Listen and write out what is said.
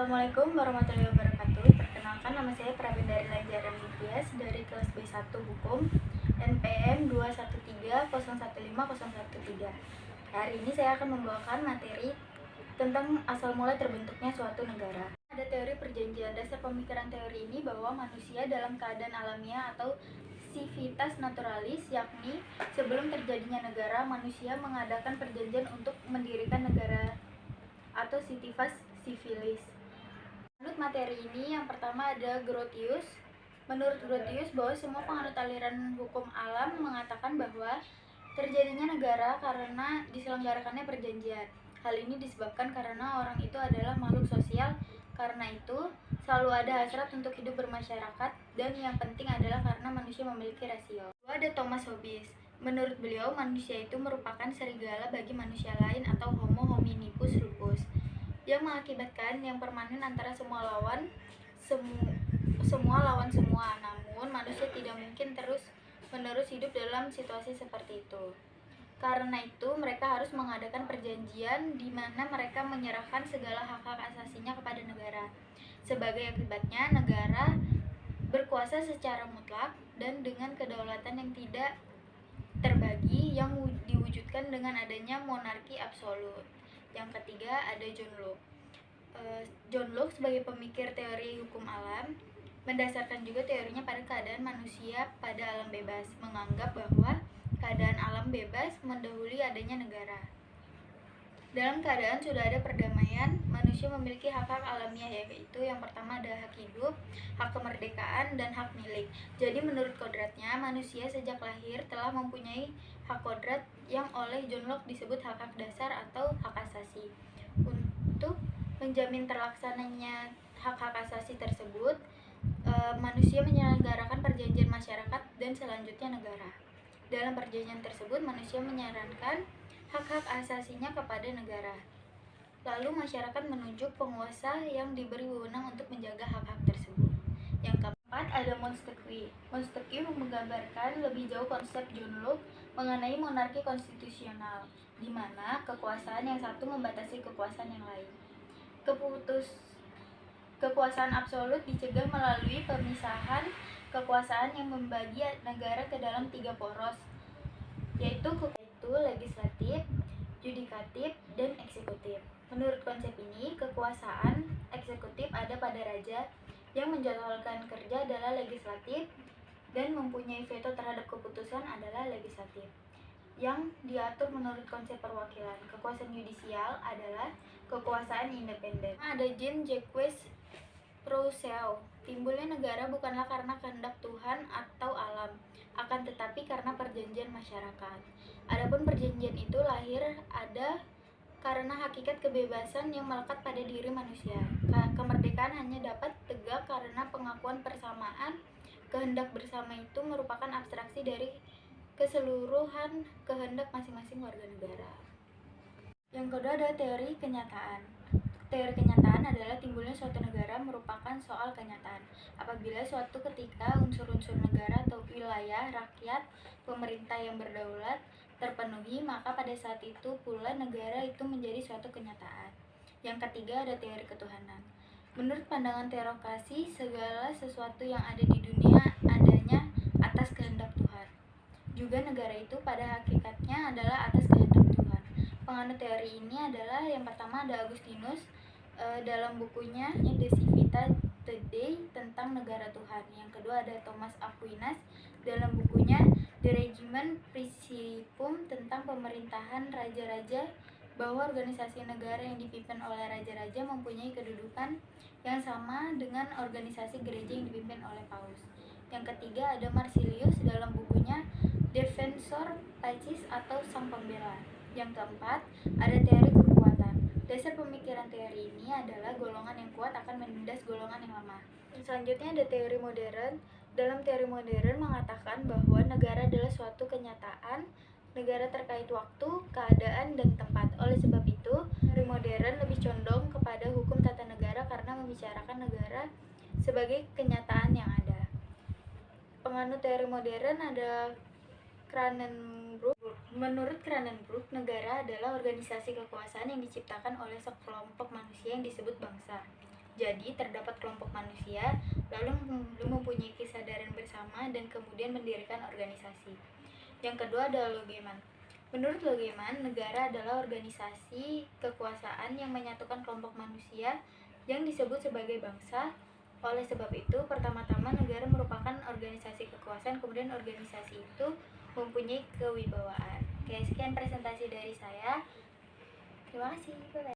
Assalamualaikum warahmatullahi wabarakatuh. Perkenalkan, nama saya Prabendari Lanjaran Nitias dari kelas B1 Hukum NPM 213015013. Hari ini saya akan membawakan materi tentang asal mula terbentuknya suatu negara. Ada teori perjanjian. Dasar pemikiran teori ini bahwa manusia dalam keadaan alamiah atau civitas naturalis, yakni sebelum terjadinya negara, manusia mengadakan perjanjian untuk mendirikan negara atau civitas civilis. Menurut materi ini, yang pertama ada Grotius. Menurut Grotius, bahwa semua penganut aliran hukum alam mengatakan bahwa terjadinya negara karena diselenggarakannya perjanjian. Hal ini disebabkan karena orang itu adalah makhluk sosial, karena itu selalu ada hasrat untuk hidup bermasyarakat, dan yang penting adalah karena manusia memiliki rasio. Ada Thomas Hobbes. Menurut beliau, manusia itu merupakan serigala bagi manusia lain atau homo hominibus lupus, yang mengakibatkan yang permanen antara semua lawan semua. Namun manusia tidak mungkin terus-menerus hidup dalam situasi seperti itu. Karena itu mereka harus mengadakan perjanjian di mana mereka menyerahkan segala hak-hak asasinya kepada negara. Sebagai akibatnya, negara berkuasa secara mutlak dan dengan kedaulatan yang tidak terbagi, yang diwujudkan dengan adanya monarki absolut. Yang ketiga ada John Locke. John Locke sebagai pemikir teori hukum alam mendasarkan juga teorinya pada keadaan manusia pada alam bebas, menganggap bahwa keadaan alam bebas mendahului adanya negara. Dalam keadaan sudah ada perdamaian, manusia memiliki hak-hak alamiah, yaitu yang pertama ada hak hidup, hak kemerdekaan, dan hak milik. Jadi menurut kodratnya, manusia sejak lahir telah mempunyai hak kodrat yang oleh John Locke disebut hak-hak dasar atau hak asasi. Untuk menjamin terlaksananya hak-hak asasi tersebut, manusia menyelenggarakan perjanjian masyarakat dan selanjutnya negara. Dalam perjanjian tersebut, manusia menyarankan hak-hak asasinya kepada negara. Lalu masyarakat menunjuk penguasa yang diberi wewenang untuk menjaga hak-hak tersebut. Yang keempat ada Montesquieu. Montesquieu menggambarkan lebih jauh konsep John Locke mengenai monarki konstitusional, di mana kekuasaan yang satu membatasi kekuasaan yang lain. Kekuasaan absolut dicegah melalui pemisahan kekuasaan yang membagi negara ke dalam 3 poros, yaitu legislatif, yudikatif, dan eksekutif. Menurut konsep ini, kekuasaan eksekutif ada pada raja, yang menjadwalkan kerja adalah legislatif, dan mempunyai veto terhadap keputusan adalah legislatif, yang diatur menurut konsep perwakilan. Kekuasaan yudisial adalah kekuasaan independen. Ada Jean-Jacques Rousseau. Timbulnya negara bukanlah karena kehendak Tuhan atau alam, akan tetapi karena perjanjian masyarakat. Adapun perjanjian itu lahir ada karena hakikat kebebasan yang melekat pada diri manusia. Kemerdekaan hanya dapat tegak karena pengakuan persamaan kehendak bersama itu merupakan abstraksi dari keseluruhan kehendak masing-masing warga negara. Yang kedua ada teori kenyataan. Teori kenyataan adalah timbulnya suatu negara merupakan soal kenyataan. Apabila suatu ketika unsur-unsur negara atau wilayah, rakyat, pemerintah yang berdaulat terpenuhi, maka pada saat itu pula negara itu menjadi suatu kenyataan. Yang ketiga ada teori ketuhanan. Menurut pandangan teokrasi, segala sesuatu yang ada di dunia adanya atas kehendak Tuhan. Juga negara itu pada hakikatnya adalah atas kehendak Tuhan. Penganut teori ini adalah yang pertama ada Agustinus dalam bukunya De Civitate Dei tentang negara Tuhan. Yang kedua ada Thomas Aquinas dalam bukunya De Regimine Principum tentang pemerintahan raja-raja, bahwa organisasi negara yang dipimpin oleh raja-raja mempunyai kedudukan yang sama dengan organisasi gereja yang dipimpin oleh paus. Yang ketiga ada Marsilius dalam bukunya Defensor Pacis atau Sang Pembela. Yang keempat ada teori kekuatan. Dasar pemikiran teori ini adalah golongan yang kuat akan menindas golongan yang lemah. Selanjutnya ada teori modern. Dalam teori modern mengatakan bahwa negara adalah suatu kenyataan, negara terkait waktu, keadaan, dan tempat. Oleh sebab itu, teori modern lebih condong kepada hukum tata negara karena membicarakan negara sebagai kenyataan yang ada. Penganut teori modern ada Cranenburg. Menurut Cranenburg, negara adalah organisasi kekuasaan yang diciptakan oleh sekelompok manusia yang disebut bangsa. Jadi terdapat kelompok manusia, lalu mempunyai kesadaran bersama dan kemudian mendirikan organisasi. Yang kedua adalah Logeman. Menurut Logeman, negara adalah organisasi kekuasaan yang menyatukan kelompok manusia yang disebut sebagai bangsa. Oleh sebab itu, pertama-tama negara merupakan organisasi kekuasaan, kemudian organisasi itu mempunyai kewibawaan. Oke, sekian presentasi dari saya. Terima kasih. Bye-bye.